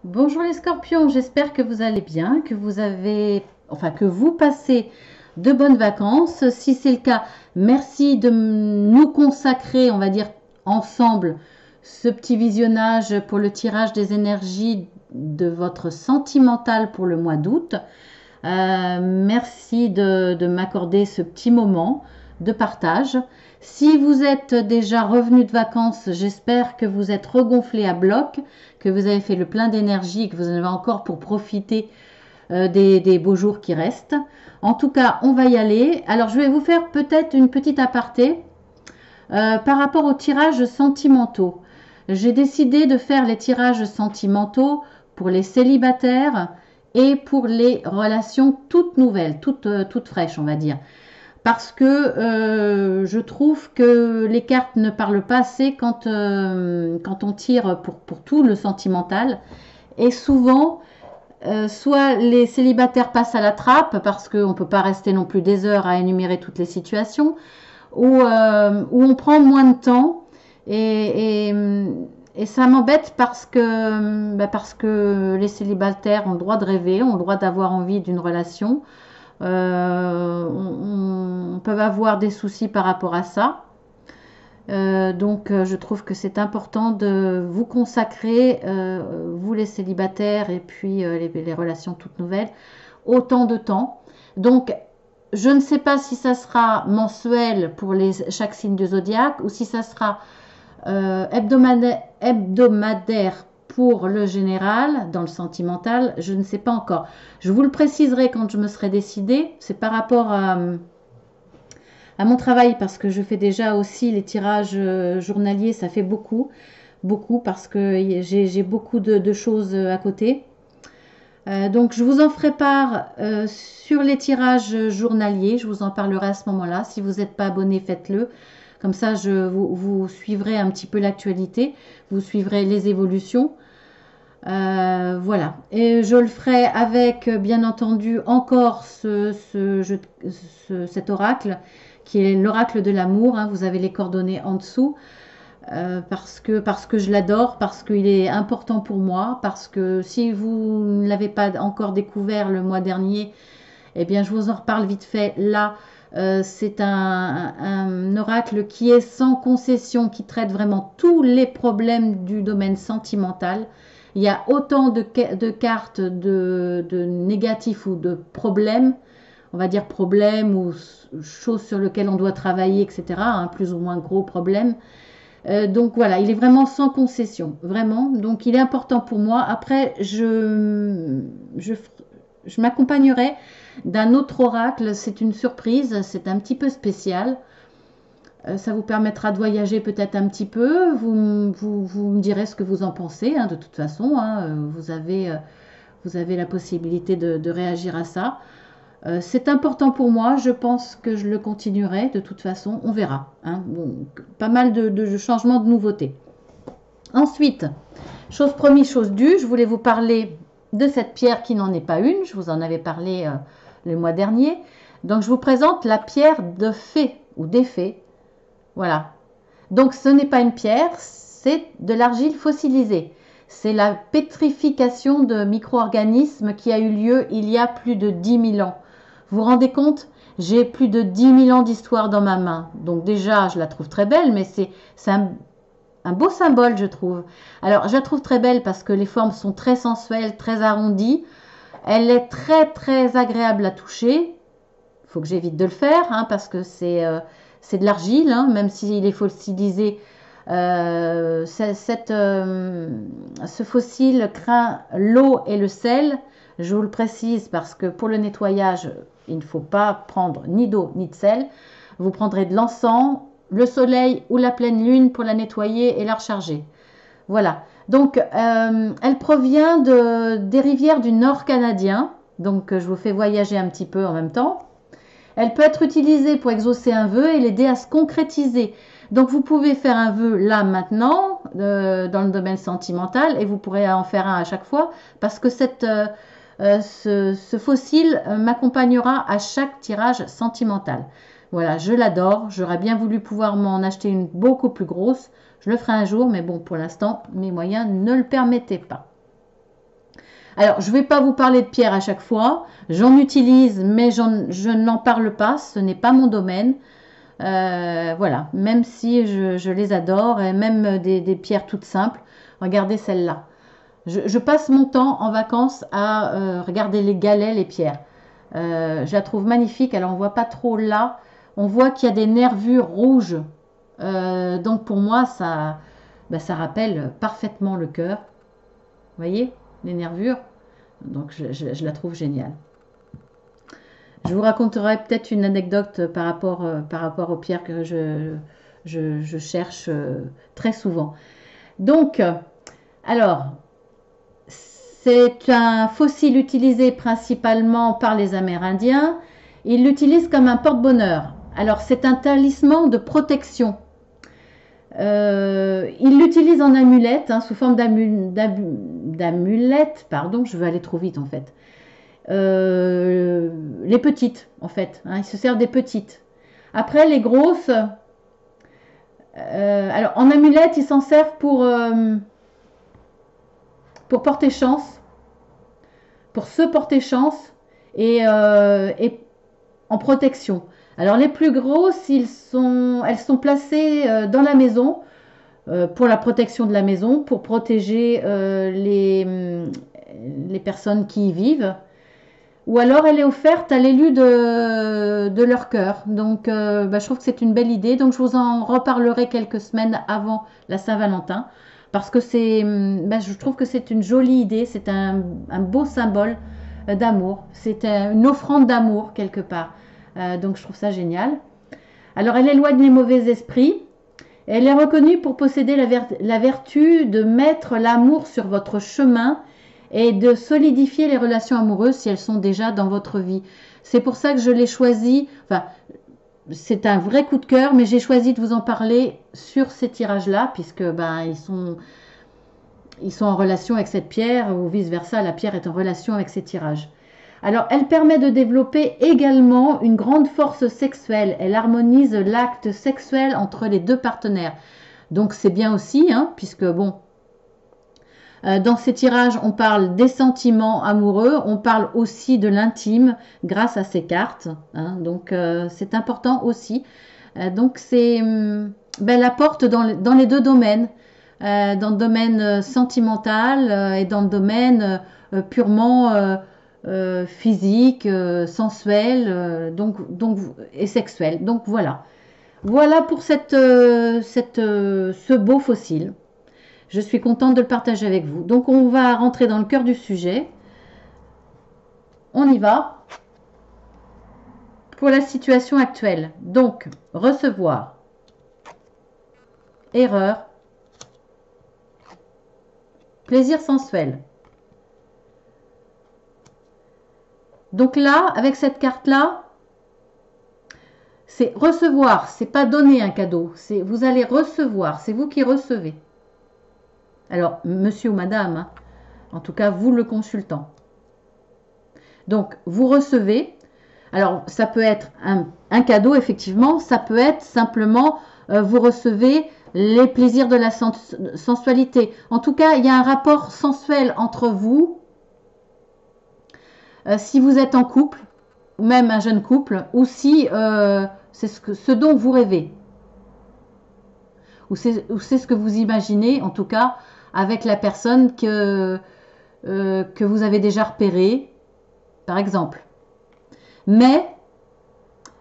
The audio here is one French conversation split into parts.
Bonjour les scorpions, j'espère que vous allez bien, que vous passez de bonnes vacances. Si c'est le cas, merci de nous consacrer, on va dire ensemble, ce petit visionnage pour le tirage des énergies de votre sentimental pour le mois d'août. Merci de m'accorder ce petit moment de partage. Si vous êtes déjà revenu de vacances, j'espère que vous êtes regonflé à bloc, que vous avez fait le plein d'énergie, que vous en avez encore pour profiter des beaux jours qui restent. En tout cas, on va y aller. Alors, je vais vous faire peut-être une petite aparté par rapport aux tirages sentimentaux. J'ai décidé de faire les tirages sentimentaux pour les célibataires et pour les relations toutes nouvelles, toutes fraîches, on va dire. Parce que je trouve que les cartes ne parlent pas assez quand on tire pour tout le sentimental. Et souvent, soit les célibataires passent à la trappe parce qu'on ne peut pas rester non plus des heures à énumérer toutes les situations, ou on prend moins de temps et ça m'embête parce que les célibataires ont le droit de rêver, ont le droit d'avoir envie d'une relation. On peut avoir des soucis par rapport à ça. Je trouve que c'est important de vous consacrer, vous les célibataires et puis les relations toutes nouvelles, autant de temps. Donc, je ne sais pas si ça sera mensuel pour chaque signe du zodiaque ou si ça sera hebdomadaire pour le général, dans le sentimental, je ne sais pas encore. Je vous le préciserai quand je me serai décidée. C'est par rapport à mon travail parce que je fais déjà aussi les tirages journaliers. Ça fait beaucoup parce que j'ai beaucoup de choses à côté. Donc je vous en ferai part sur les tirages journaliers. Je vous en parlerai à ce moment-là. Si vous n'êtes pas abonné, faites-le. Comme ça, vous suivrez un petit peu l'actualité. Vous suivrez les évolutions. Voilà. Et je le ferai avec, bien entendu, encore cet oracle, qui est l'oracle de l'amour. Hein. Vous avez les coordonnées en dessous. Parce que je l'adore, parce qu'il est important pour moi, parce que si vous ne l'avez pas encore découvert le mois dernier, eh bien je vous en reparle vite fait. Là, c'est un oracle qui est sans concession, qui traite vraiment tous les problèmes du domaine sentimental. Il y a autant de cartes de négatifs ou de problèmes, on va dire problèmes ou choses sur lesquelles on doit travailler, etc. Hein, plus ou moins gros problèmes. Donc voilà, il est vraiment sans concession, vraiment. Donc il est important pour moi. Après, je m'accompagnerai d'un autre oracle. C'est une surprise, c'est un petit peu spécial. Ça vous permettra de voyager peut-être un petit peu. Vous me direz ce que vous en pensez. Hein, de toute façon, hein, vous avez la possibilité de réagir à ça. C'est important pour moi, je pense que je le continuerai de toute façon, on verra. Hein. Bon, pas mal de changements, de nouveautés. Ensuite, chose promise, chose due, je voulais vous parler de cette pierre qui n'en est pas une, je vous en avais parlé le mois dernier. Donc je vous présente la pierre de fée ou des fées. Voilà. Donc ce n'est pas une pierre, c'est de l'argile fossilisée. C'est la pétrification de micro-organismes qui a eu lieu il y a plus de 10 000 ans. Vous vous rendez compte? J'ai plus de 10 000 ans d'histoire dans ma main. Donc déjà, je la trouve très belle, mais c'est un beau symbole, je trouve. Alors, je la trouve très belle parce que les formes sont très sensuelles, très arrondies. Elle est très, très agréable à toucher. Il faut que j'évite de le faire, hein, parce que c'est de l'argile, hein, même s'il est fossilisé. Ce fossile craint l'eau et le sel. Je vous le précise parce que pour le nettoyage, il ne faut pas prendre ni d'eau ni de sel. Vous prendrez de l'encens, le soleil ou la pleine lune pour la nettoyer et la recharger. Voilà. Donc, elle provient des rivières du nord canadien. Donc, je vous fais voyager un petit peu en même temps. Elle peut être utilisée pour exaucer un vœu et l'aider à se concrétiser. Donc, vous pouvez faire un vœu là, maintenant, dans le domaine sentimental, et vous pourrez en faire un à chaque fois, parce que ce fossile m'accompagnera à chaque tirage sentimental. Voilà, je l'adore. J'aurais bien voulu pouvoir m'en acheter une beaucoup plus grosse. Je le ferai un jour, mais bon, pour l'instant, mes moyens ne le permettaient pas. Alors, je ne vais pas vous parler de pierre à chaque fois. J'en utilise, mais je n'en parle pas. Ce n'est pas mon domaine. Voilà, même si je les adore, et même des pierres toutes simples. Regardez celle-là. Je passe mon temps en vacances à regarder les galets, les pierres. Je la trouve magnifique. Alors, on ne voit pas trop là. On voit qu'il y a des nervures rouges. Donc, pour moi, ça rappelle parfaitement le cœur. Vous voyez, les nervures. Donc, je la trouve géniale. Je vous raconterai peut-être une anecdote par rapport aux pierres que je cherche très souvent. Donc, alors, c'est un fossile utilisé principalement par les Amérindiens. Ils l'utilisent comme un porte-bonheur. Alors, c'est un talisman de protection. Ils l'utilisent en amulette, sous forme d'amulette. Pardon, je veux aller trop vite en fait. Les petites en fait, ils se servent des petites. Après les grosses, alors en amulette ils s'en servent pour porter chance, pour se porter chance et en protection. Alors les plus grosses, elles sont placées dans la maison pour la protection de la maison, pour protéger les personnes qui y vivent. Ou alors elle est offerte à l'élu de leur cœur. Donc je trouve que c'est une belle idée. Donc je vous en reparlerai quelques semaines avant la Saint-Valentin. Parce que je trouve que c'est une jolie idée. C'est un beau symbole d'amour. C'est une offrande d'amour quelque part. Donc je trouve ça génial. Alors elle éloigne les mauvais esprits. Elle est reconnue pour posséder la vertu de mettre l'amour sur votre chemin et de solidifier les relations amoureuses si elles sont déjà dans votre vie. C'est pour ça que je l'ai choisi. Enfin, c'est un vrai coup de cœur, mais j'ai choisi de vous en parler sur ces tirages-là, puisque ils sont en relation avec cette pierre, ou vice-versa, la pierre est en relation avec ces tirages. Alors, elle permet de développer également une grande force sexuelle. Elle harmonise l'acte sexuel entre les deux partenaires. Donc, c'est bien aussi, puisque bon, dans ces tirages, on parle des sentiments amoureux, on parle aussi de l'intime grâce à ces cartes. Donc, c'est important aussi. Donc, elle apporte dans les deux domaines, dans le domaine sentimental et dans le domaine purement physique, sensuel, et sexuel. Donc, voilà. Voilà pour ce beau fossile. Je suis contente de le partager avec vous. Donc, on va rentrer dans le cœur du sujet. On y va. Pour la situation actuelle. Donc, recevoir. Erreur. Plaisir sensuel. Donc là, avec cette carte-là, c'est recevoir. C'est pas donner un cadeau. C'est vous allez recevoir. C'est vous qui recevez. Alors, monsieur ou madame, en tout cas, vous le consultant. Donc, vous recevez. Alors, ça peut être un cadeau, effectivement. Ça peut être simplement, vous recevez les plaisirs de la sensualité. En tout cas, il y a un rapport sensuel entre vous. Si vous êtes en couple, ou même un jeune couple, ou si c'est ce dont vous rêvez. Ou c'est ce que vous imaginez, en tout cas, avec la personne que vous avez déjà repérée, par exemple. Mais,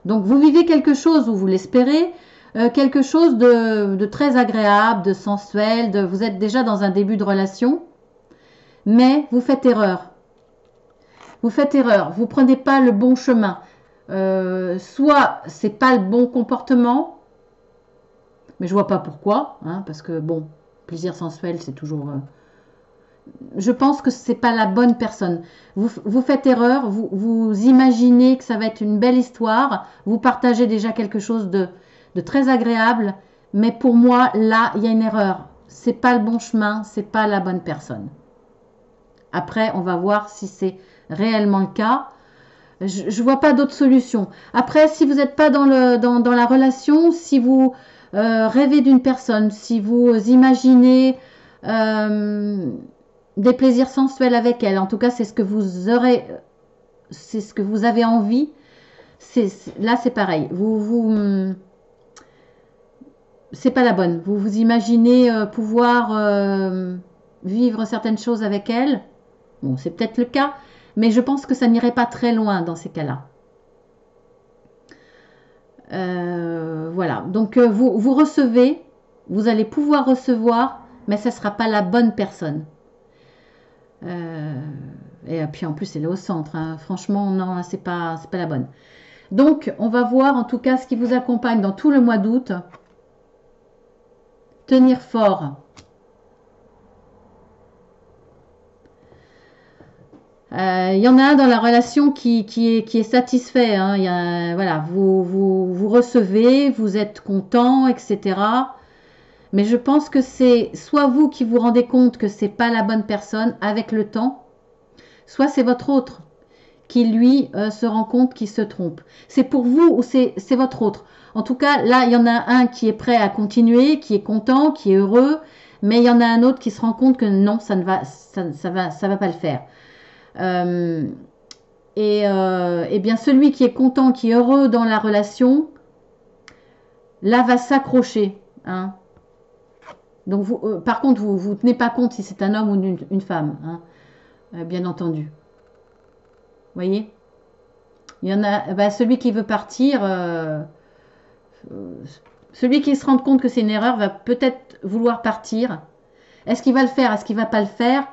donc vous vivez quelque chose, ou vous l'espérez, quelque chose de très agréable, de sensuel, vous êtes déjà dans un début de relation, mais vous faites erreur. Vous faites erreur, vous ne prenez pas le bon chemin. Soit c'est pas le bon comportement, mais je vois pas pourquoi, parce que bon, plaisir sensuel, c'est toujours... je pense que c'est pas la bonne personne. Vous faites erreur, vous imaginez que ça va être une belle histoire, vous partagez déjà quelque chose de très agréable, mais pour moi, là, il y a une erreur. C'est pas le bon chemin, c'est pas la bonne personne. Après, on va voir si c'est réellement le cas. Je vois pas d'autre solution. Après, si vous n'êtes pas dans la relation, si vous rêvez d'une personne, si vous imaginez des plaisirs sensuels avec elle. En tout cas, c'est ce que vous aurez, c'est ce que vous avez envie. Là, c'est pareil. C'est pas la bonne. Vous vous imaginez pouvoir vivre certaines choses avec elle. Bon, c'est peut-être le cas, mais je pense que ça n'irait pas très loin dans ces cas-là. Voilà. Donc, vous recevez, vous allez pouvoir recevoir, mais ce ne sera pas la bonne personne. Et puis en plus, elle est au centre. Hein. Franchement, non, c'est pas la bonne. Donc, on va voir en tout cas ce qui vous accompagne dans tout le mois d'août. Tenir fort. Il y en a un dans la relation qui est satisfait. Hein. Voilà, vous recevez, vous êtes content, etc. Mais je pense que c'est soit vous qui vous rendez compte que c'est pas la bonne personne avec le temps, soit c'est votre autre qui lui se rend compte qu'il se trompe. C'est pour vous ou c'est votre autre. En tout cas, là, il y en a un qui est prêt à continuer, qui est content, qui est heureux, mais il y en a un autre qui se rend compte que non, ça va pas le faire. Et bien celui qui est content, qui est heureux dans la relation, là va s'accrocher. Hein. Donc par contre, vous tenez pas compte si c'est un homme ou une femme, hein, bien entendu. Vous voyez, il y en a celui qui veut partir, celui qui se rend compte que c'est une erreur va peut-être vouloir partir. Est-ce qu'il va le faire? Est-ce qu'il va pas le faire?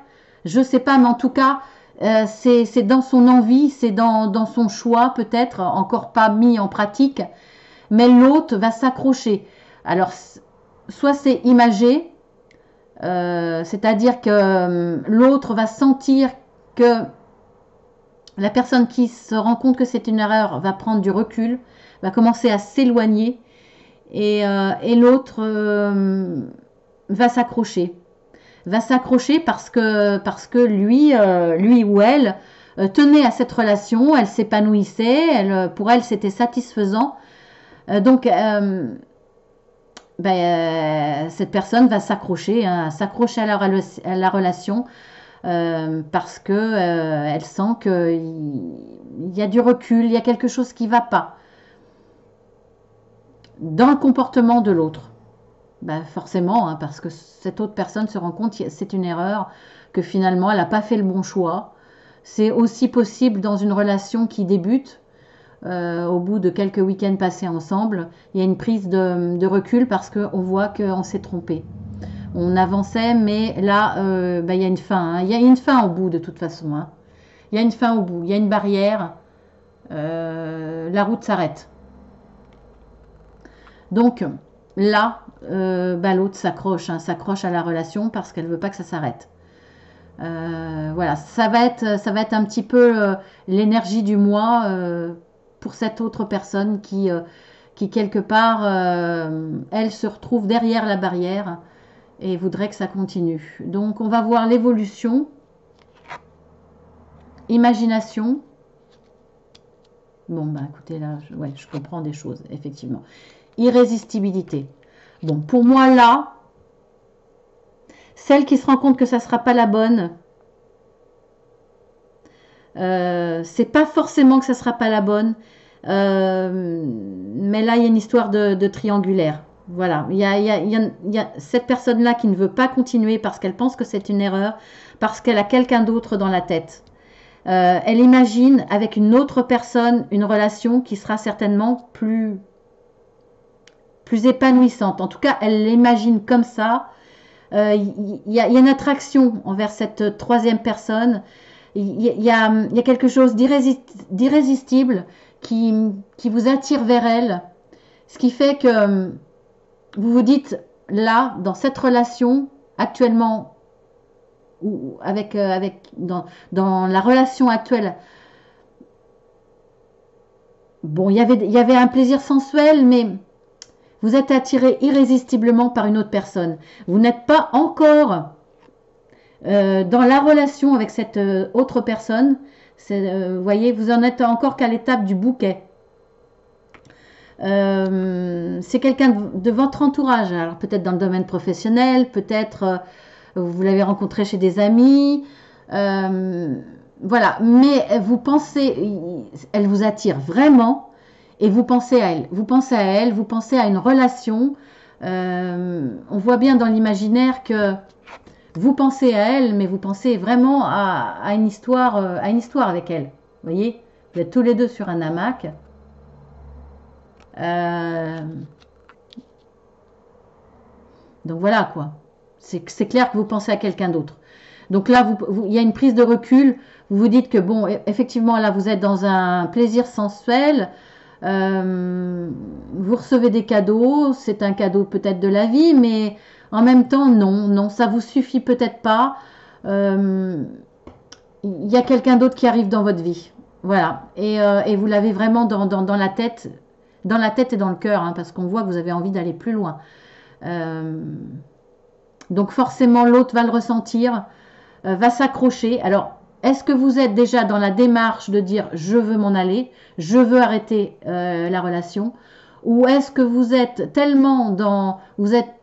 Je ne sais pas, mais en tout cas, c'est dans son envie, c'est dans son choix, peut-être encore pas mis en pratique, mais l'autre va s'accrocher. Alors, soit c'est imagé, c'est-à-dire que l'autre va sentir que la personne qui se rend compte que c'est une erreur va prendre du recul, va commencer à s'éloigner, et l'autre va s'accrocher. Parce que lui ou elle tenait à cette relation, elle s'épanouissait, pour elle c'était satisfaisant. Donc cette personne va s'accrocher, hein, s'accrocher à la relation parce que elle sent qu'il y a du recul, il y a quelque chose qui ne va pas dans le comportement de l'autre. Ben forcément, hein, parce que cette autre personne se rend compte que c'est une erreur, que finalement elle n'a pas fait le bon choix. C'est aussi possible dans une relation qui débute, au bout de quelques week-ends passés ensemble, il y a une prise de recul parce qu'on voit qu'on s'est trompé. On avançait, mais là, il y a une fin. Hein. Il y a une fin au bout de toute façon. Hein. Il y a une fin au bout, il y a une barrière, la route s'arrête. Donc là, l'autre s'accroche à la relation parce qu'elle veut pas que ça s'arrête. Voilà, ça va être un petit peu l'énergie du mois pour cette autre personne qui quelque part, elle se retrouve derrière la barrière et voudrait que ça continue. Donc on va voir l'évolution, imagination. Bon, écoutez, là, je comprends des choses, effectivement. Irrésistibilité. Bon, pour moi, là, celle qui se rend compte que ça ne sera pas la bonne, c'est pas forcément que ça ne sera pas la bonne, mais là, il y a une histoire de triangulaire. Voilà, il y a cette personne-là qui ne veut pas continuer parce qu'elle pense que c'est une erreur, parce qu'elle a quelqu'un d'autre dans la tête. Elle imagine avec une autre personne une relation qui sera certainement plus épanouissante. En tout cas, elle l'imagine comme ça. Il y a une attraction envers cette troisième personne. Il y a quelque chose d'irrésistible qui vous attire vers elle. Ce qui fait que vous vous dites, là, dans cette relation, actuellement, ou dans la relation actuelle, bon, il y avait un plaisir sensuel, mais vous êtes attiré irrésistiblement par une autre personne. Vous n'êtes pas encore dans la relation avec cette autre personne. Vous voyez, vous en êtes encore qu'à l'étape du bouquet. C'est quelqu'un de votre entourage. Alors peut-être dans le domaine professionnel, peut-être vous l'avez rencontré chez des amis, voilà. Mais vous pensez, elle vous attire vraiment et vous pensez à elle. Vous pensez à elle, vous pensez à une relation. On voit bien dans l'imaginaire que vous pensez à elle, mais vous pensez vraiment à une histoire avec elle. Vous voyez, vous êtes tous les deux sur un hamac. Donc voilà quoi. C'est clair que vous pensez à quelqu'un d'autre. Donc là, il y a une prise de recul. Vous vous dites que bon, effectivement, là, vous êtes dans un plaisir sensuel. Vous recevez des cadeaux. C'est un cadeau peut-être de la vie, mais en même temps, non, non, ça vous suffit peut-être pas. Il y a quelqu'un d'autre qui arrive dans votre vie. Voilà. Et vous l'avez vraiment dans la tête et dans le cœur, hein, parce qu'on voit que vous avez envie d'aller plus loin. Donc forcément, l'autre va le ressentir, va s'accrocher. Alors, est-ce que vous êtes déjà dans la démarche de dire je veux m'en aller, je veux arrêter la relation, ou est-ce que vous êtes tellement vous êtes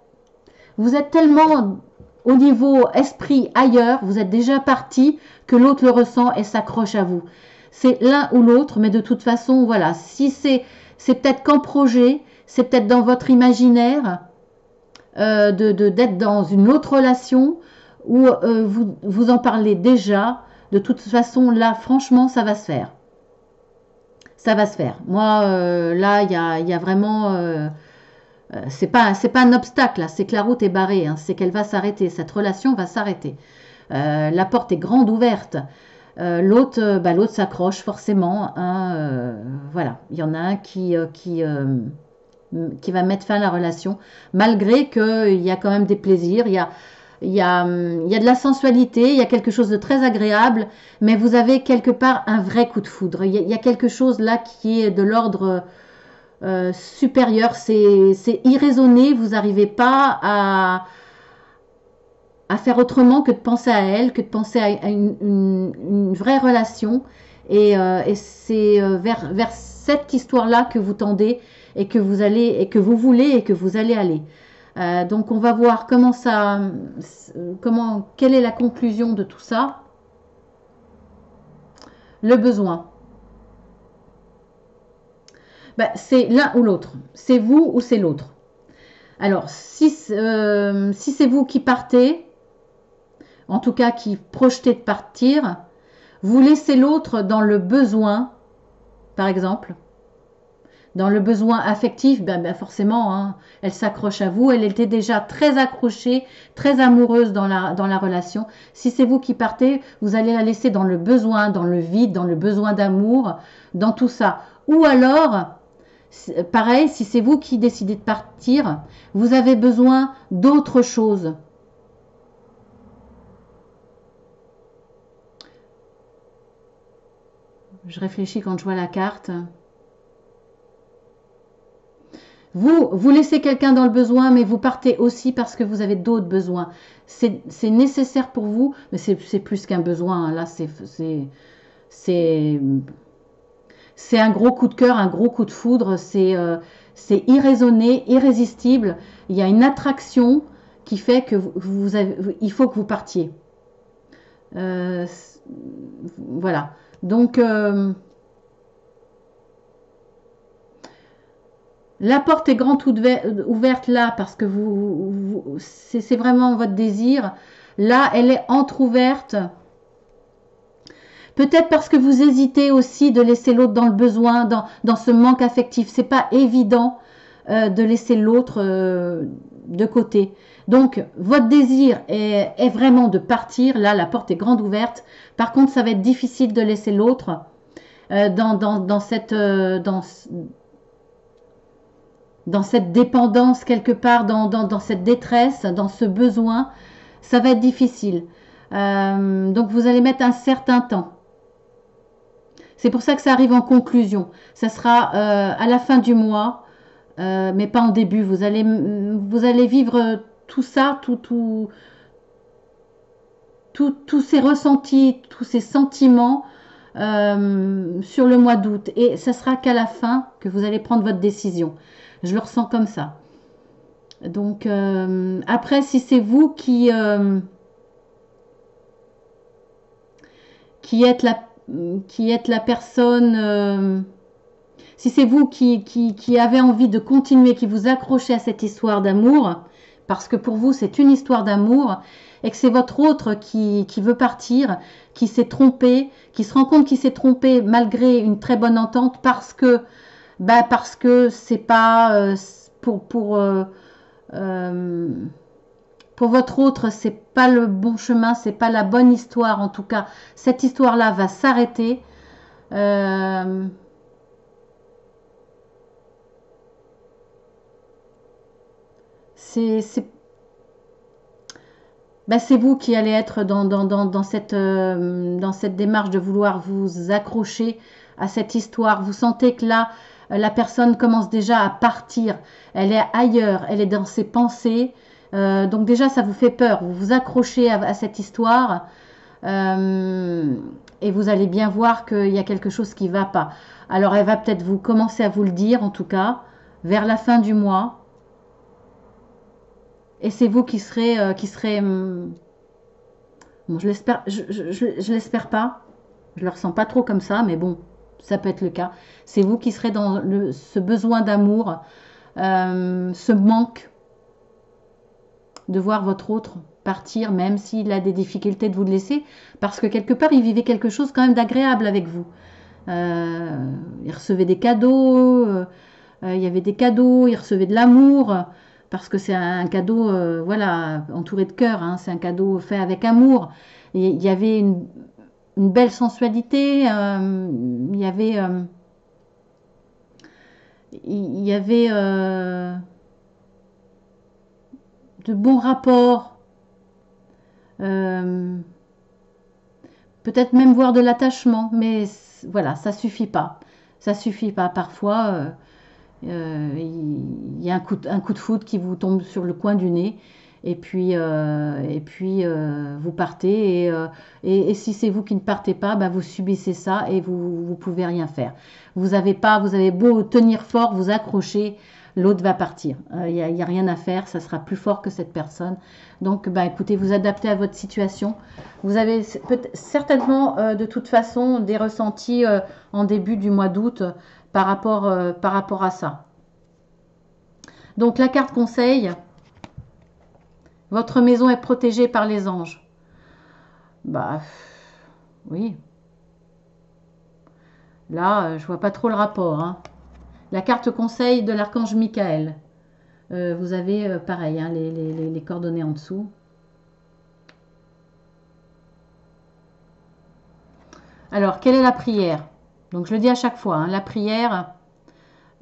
tellement au niveau esprit ailleurs, vous êtes déjà parti que l'autre le ressent et s'accroche à vous. C'est l'un ou l'autre, mais de toute façon, voilà. Si c'est peut-être qu'en projet, c'est peut-être dans votre imaginaire d'être dans une autre relation où vous en parlez déjà. De toute façon, là, franchement, ça va se faire. Ça va se faire. Moi, là, il y a vraiment... c'est pas un obstacle, là. C'est que la route est barrée. Hein. C'est qu'elle va s'arrêter. Cette relation va s'arrêter. La porte est grande ouverte. L'autre s'accroche forcément. Hein, voilà. Il y en a un qui va mettre fin à la relation, malgré qu'il y a quand même des plaisirs, il y a de la sensualité, il y a quelque chose de très agréable, mais vous avez quelque part un vrai coup de foudre. Il y a quelque chose là qui est de l'ordre supérieur, c'est irraisonné, vous n'arrivez pas à faire autrement que de penser à elle, que de penser à une vraie relation. Et c'est vers cette histoire-là que vous tendez et que vous allez et que vous voulez et que vous allez aller. Donc on va voir quelle est la conclusion de tout ça. Le besoin. Ben, c'est l'un ou l'autre. C'est vous ou c'est l'autre. Alors si c'est vous qui partez, en tout cas qui projetez de partir, vous laissez l'autre dans le besoin, par exemple. Dans le besoin affectif, ben forcément, hein, elle s'accroche à vous. Elle était déjà très accrochée, très amoureuse dans la relation. Si c'est vous qui partez, vous allez la laisser dans le besoin, dans le vide, dans le besoin d'amour, dans tout ça. Ou alors, pareil, si c'est vous qui décidez de partir, vous avez besoin d'autre chose. Je réfléchis quand je vois la carte. Vous laissez quelqu'un dans le besoin, mais vous partez aussi parce que vous avez d'autres besoins. C'est nécessaire pour vous, mais c'est plus qu'un besoin. Là, c'est un gros coup de cœur, un gros coup de foudre. C'est irraisonné, irrésistible. Il y a une attraction qui fait que il faut que vous partiez. Voilà. Donc... la porte est grande ouverte là parce que c'est vraiment votre désir. Là, elle est entrouverte. Peut-être parce que vous hésitez aussi de laisser l'autre dans le besoin, dans ce manque affectif. C'est pas évident de laisser l'autre de côté. Donc, votre désir est vraiment de partir. Là, la porte est grande ouverte. Par contre, ça va être difficile de laisser l'autre dans cette dépendance quelque part, dans cette détresse, dans ce besoin, ça va être difficile. Donc vous allez mettre un certain temps. C'est pour ça que ça arrive en conclusion. Ça sera à la fin du mois, mais pas en début. Vous allez vivre tout ça, tous ces ressentis, tous ces sentiments sur le mois d'août. Et ça sera qu'à la fin que vous allez prendre votre décision. Je le ressens comme ça. Donc après, si c'est vous qui qui êtes la personne, si c'est vous qui avez envie de continuer, qui vous accrochez à cette histoire d'amour, parce que pour vous c'est une histoire d'amour, et que c'est votre autre qui veut partir, qui s'est trompé, qui se rend compte qu'il s'est trompé malgré une très bonne entente, parce que c'est pas pour votre autre, c'est pas le bon chemin, c'est pas la bonne histoire. En tout cas, cette histoire-là va s'arrêter. C'est c'est vous qui allez être dans cette démarche de vouloir vous accrocher à cette histoire. Vous sentez que là, la personne commence déjà à partir. Elle est ailleurs, elle est dans ses pensées. Donc déjà, ça vous fait peur. Vous vous accrochez à cette histoire et vous allez bien voir qu'il y a quelque chose qui ne va pas. Alors, elle va peut-être vous commencer à vous le dire, en tout cas, vers la fin du mois. Et c'est vous qui serez, bon, je l'espère pas. Je le ressens pas trop comme ça, mais bon, ça peut être le cas. C'est vous qui serez dans ce besoin d'amour, ce manque de voir votre autre partir, même s'il a des difficultés de vous le laisser, parce que quelque part, il vivait quelque chose quand même d'agréable avec vous. Il recevait des cadeaux, il y avait des cadeaux, il recevait de l'amour, parce que c'est un cadeau, voilà, entouré de cœur, hein, c'est un cadeau fait avec amour. Et il y avait une belle sensualité, il y avait de bons rapports, peut-être même voir de l'attachement, mais voilà, ça suffit pas. Ça suffit pas. Parfois, il y a un coup de foudre qui vous tombe sur le coin du nez. Et puis vous partez. Et si c'est vous qui ne partez pas, bah, vous subissez ça et vous pouvez rien faire. Vous avez beau tenir fort, vous accrocher, l'autre va partir. Il y a rien à faire, ça sera plus fort que cette personne. Donc, bah, écoutez, vous adaptez à votre situation. Vous avez certainement, de toute façon, des ressentis en début du mois d'août par rapport à ça. Donc, la carte conseil, votre maison est protégée par les anges. Bah, oui. Là, je vois pas trop le rapport, hein. La carte conseil de l'archange Michael. Vous avez pareil, hein, les coordonnées en dessous. Alors, quelle est la prière? Donc, je le dis à chaque fois, hein, la prière,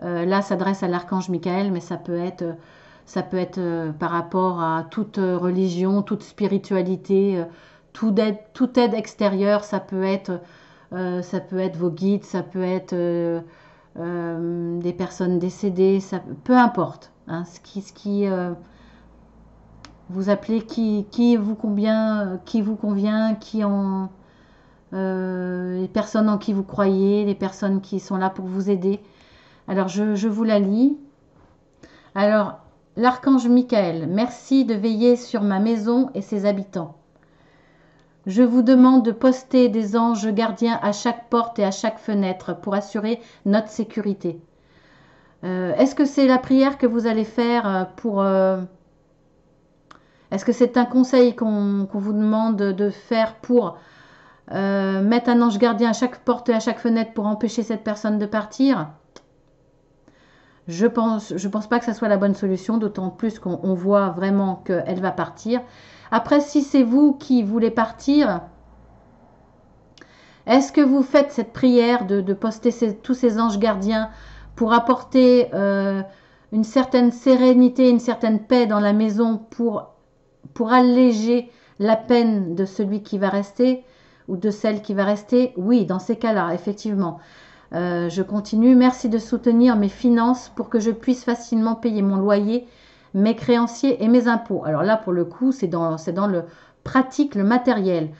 là, s'adresse à l'archange Michael, mais ça peut être par rapport à toute religion, toute spiritualité, toute aide extérieure. Ça peut être vos guides, ça peut être des personnes décédées, peu importe. Hein, ce qui vous appelez, qui vous convient, les personnes en qui vous croyez, les personnes qui sont là pour vous aider. Alors, je vous la lis. Alors, l'archange Michael, merci de veiller sur ma maison et ses habitants. Je vous demande de poster des anges gardiens à chaque porte et à chaque fenêtre pour assurer notre sécurité. Est-ce que c'est la prière que vous allez faire pour... Est-ce que c'est un conseil qu'on vous demande de faire pour mettre un ange gardien à chaque porte et à chaque fenêtre pour empêcher cette personne de partir? Je pense pas que ça soit la bonne solution, d'autant plus qu'on voit vraiment qu'elle va partir. Après, si c'est vous qui voulez partir, est-ce que vous faites cette prière de poster tous ces anges gardiens pour apporter une certaine sérénité, une certaine paix dans la maison pour alléger la peine de celui qui va rester ou de celle qui va rester? Oui, dans ces cas-là, effectivement. Je continue. Merci de soutenir mes finances pour que je puisse facilement payer mon loyer, mes créanciers et mes impôts. Alors là, pour le coup, c'est dans le pratique, le matériel.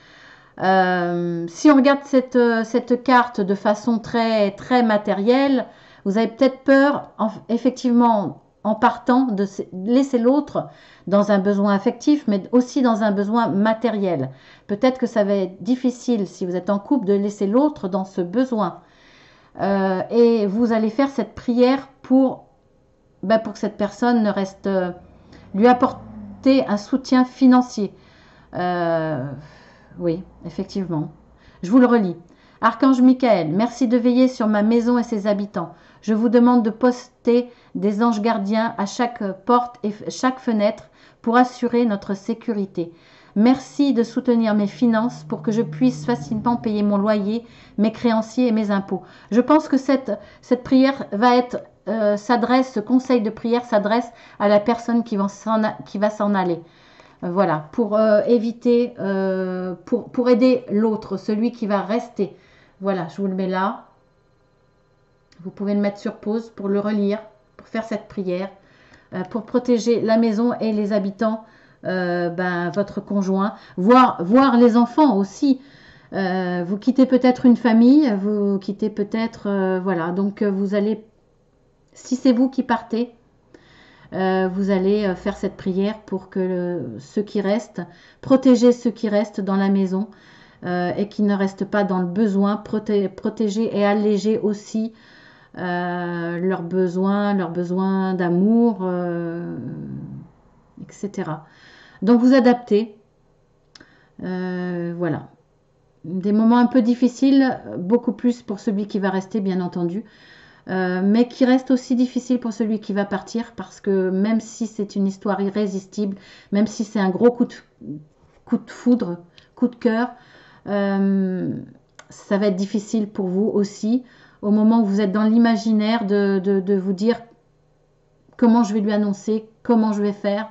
Si on regarde cette carte de façon très, très matérielle, vous avez peut-être peur, effectivement, en partant de laisser l'autre dans un besoin affectif, mais aussi dans un besoin matériel. Peut-être que ça va être difficile, si vous êtes en couple, de laisser l'autre dans ce besoin. Et vous allez faire cette prière pour que cette personne ne reste... lui apporter un soutien financier. Oui, effectivement. Je vous le relis. Archange Michael, merci de veiller sur ma maison et ses habitants. Je vous demande de poster des anges gardiens à chaque porte et chaque fenêtre pour assurer notre sécurité. Merci de soutenir mes finances pour que je puisse facilement payer mon loyer, mes créanciers et mes impôts. Je pense que cette prière va être, ce conseil de prière s'adresse à la personne qui va s'en aller. Voilà, pour éviter, pour aider l'autre, celui qui va rester. Voilà, je vous le mets là. Vous pouvez le mettre sur pause pour le relire, pour faire cette prière, pour protéger la maison et les habitants, votre conjoint, voir les enfants aussi. Vous quittez peut-être une famille, vous quittez peut-être... voilà, donc vous allez... Si c'est vous qui partez, vous allez faire cette prière pour que ceux qui restent, protéger ceux qui restent dans la maison et qui ne restent pas dans le besoin, protéger et alléger aussi leurs besoins d'amour, etc. Donc vous adaptez. Voilà. Des moments un peu difficiles, beaucoup plus pour celui qui va rester, bien entendu. Mais qui reste aussi difficile pour celui qui va partir parce que même si c'est une histoire irrésistible, même si c'est un gros coup de foudre, coup de cœur, ça va être difficile pour vous aussi au moment où vous êtes dans l'imaginaire de vous dire comment je vais lui annoncer, comment je vais faire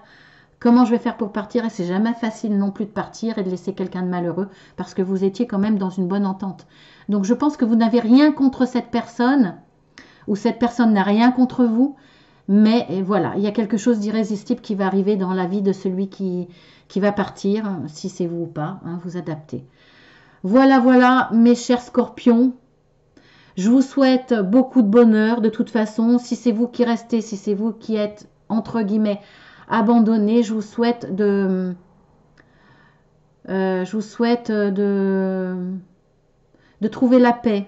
pour partir. Et c'est jamais facile non plus de partir et de laisser quelqu'un de malheureux parce que vous étiez quand même dans une bonne entente. Donc je pense que vous n'avez rien contre cette personne ou cette personne n'a rien contre vous, mais voilà, il y a quelque chose d'irrésistible qui va arriver dans la vie de celui qui va partir, si c'est vous ou pas, hein, vous adaptez. Voilà, voilà, mes chers scorpions, je vous souhaite beaucoup de bonheur, de toute façon, si c'est vous qui restez, si c'est vous qui êtes, entre guillemets, abandonné, je vous souhaite de trouver la paix,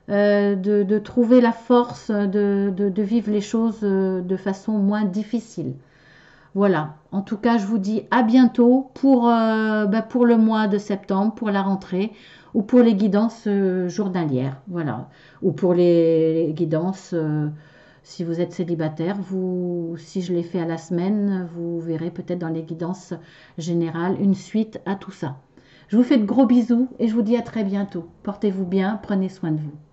de trouver la force de vivre les choses de façon moins difficile. Voilà, en tout cas je vous dis à bientôt pour le mois de septembre, pour la rentrée ou pour les guidances journalières, voilà, ou pour les guidances si vous êtes célibataire, si je les fais à la semaine, vous verrez peut-être dans les guidances générales une suite à tout ça. Je vous fais de gros bisous et je vous dis à très bientôt. Portez-vous bien, prenez soin de vous.